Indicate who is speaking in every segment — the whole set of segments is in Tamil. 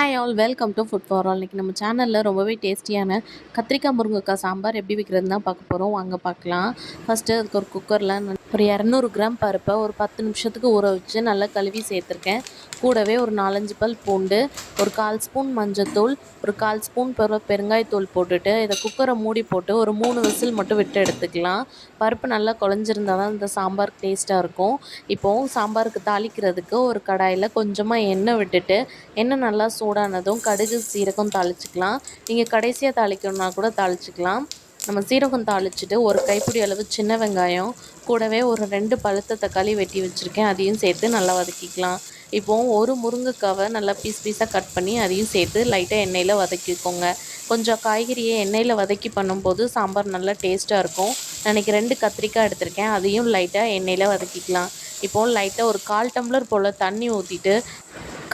Speaker 1: Hi all welcome to food for all. இன்றைக்கி நம்ம சேனலில் ரொம்பவே டேஸ்டியான கத்திரிக்காய் முருங்கைக்காய் சாம்பார் எப்படி வைக்கிறதுன்னு தான் பார்க்க போகிறோம். வாங்க பார்க்கலாம். ஃபஸ்ட்டு அதுக்கு ஒரு குக்கரில் ஒரு 200 கிராம் பருப்பை ஒரு 10 நிமிஷத்துக்கு ஊற வச்சு நல்லா கழுவி சேர்த்துருக்கேன். கூடவே ஒரு 4-5 பல் பூண்டு, ஒரு 1/4 ஸ்பூன் மஞ்சத்தூள், ஒரு 1/4 ஸ்பூன் பெருங்காயத்தூள் போட்டுட்டு இதை குக்கரை மூடி போட்டு ஒரு 3 விசில் மட்டும் விட்டு எடுத்துக்கலாம். பருப்பு நல்லா குழஞ்சிருந்தால் தான் இந்த சாம்பார் டேஸ்ட்டாக இருக்கும். இப்போது சாம்பாருக்கு தாளிக்கிறதுக்கு ஒரு கடாயில் கொஞ்சமாக எண்ணெய் விட்டுட்டு எண்ணெய் நல்லா சூடானதும் கடுகு சீரகம் தாளிச்சிக்கலாம். நீங்கள் கடைசியாக தாளிக்கணுன்னா கூட தாளிச்சிக்கலாம். நம்ம சீரகம் தாளிச்சிட்டு ஒரு கைப்பிடி அளவு சின்ன வெங்காயம், கூடவே ஒரு 2 பழுத்த தக்காளி வெட்டி வச்சுருக்கேன், அதையும் சேர்த்து நல்லா வதக்கிக்கலாம். இப்போது ஒரு முருங்கைக்காவை நல்லா பீஸாக கட் பண்ணி அதையும் சேர்த்து லைட்டாக எண்ணெயில் வதக்கிக்கோங்க. கொஞ்சம் காய்கறியை எண்ணெயில் வதக்கி பண்ணும்போது சாம்பார் நல்லா டேஸ்ட்டாக இருக்கும். நான் இன்றைக்கி 2 கத்திரிக்காய் எடுத்திருக்கேன், அதையும் லைட்டாக எண்ணெயில் வதக்கிக்கலாம். இப்போது லைட்டாக ஒரு 1/4 டம்ளர் போல் தண்ணி ஊற்றிட்டு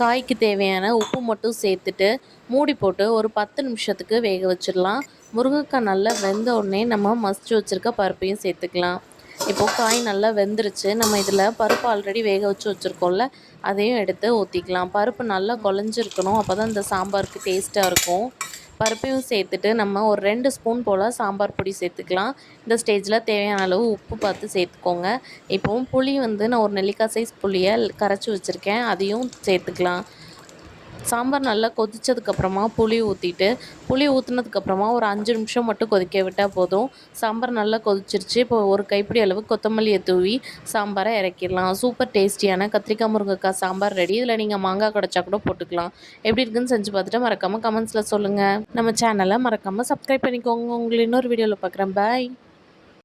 Speaker 1: காய்க்கு தேவையான உப்பு மட்டும் சேர்த்துட்டு மூடி போட்டு ஒரு 10 நிமிஷத்துக்கு வேக வச்சிடலாம். முருங்கைக்காய் நல்லா வெந்த உடனே நம்ம மசிச்சு வச்சுருக்க பருப்பையும் சேர்த்துக்கலாம். இப்போது காய் நல்லா வெந்துருச்சு. நம்ம இதில் பருப்பு ஆல்ரெடி வேக வச்சு வச்சுருக்கோம்ல, அதையும் எடுத்து ஊற்றிக்கலாம். பருப்பு நல்லா குழஞ்சிருக்கணும், அப்போ தான் இந்த சாம்பாருக்கு டேஸ்ட்டாக இருக்கும். பருப்பையும் சேர்த்துட்டு நம்ம ஒரு 2 ஸ்பூன் போல் சாம்பார் பொடி சேர்த்துக்கலாம். இந்த ஸ்டேஜில் தேவையான அளவு உப்பு பார்த்து சேர்த்துக்கோங்க. இப்போவும் புளி நான் ஒரு நெல்லிக்காய் சைஸ் புளியை கரைச்சி வச்சுருக்கேன், அதையும் சேர்த்துக்கலாம். சாம்பார் நல்லா கொதித்ததுக்கப்புறமா புளி ஊற்றிட்டு புளி ஊற்றுனதுக்கப்புறமா ஒரு 5 நிமிஷம் மட்டும் கொதிக்க விட்டால் போதும். சாம்பார் நல்லா கொதிச்சிருச்சு. இப்போ ஒரு கைப்பிடி அளவு கொத்தமல்லியை தூவி சாம்பாரை இறக்கிடலாம். சூப்பர் டேஸ்டியான கத்திரிக்காய் முருங்கைக்காய் சாம்பார் ரெடி. இதில் நீங்கள் மாங்காய் கிடைச்சா கூட போட்டுக்கலாம். எப்படி இருக்குன்னு செஞ்சு பார்த்துட்டு மறக்காமல் கமெண்ட்ஸில் சொல்லுங்கள். நம்ம சேனலை மறக்காமல் சப்ஸ்கிரைப் பண்ணிக்கோங்க. உங்களை இன்னொரு வீடியோவில் பார்க்குறேன். பாய்.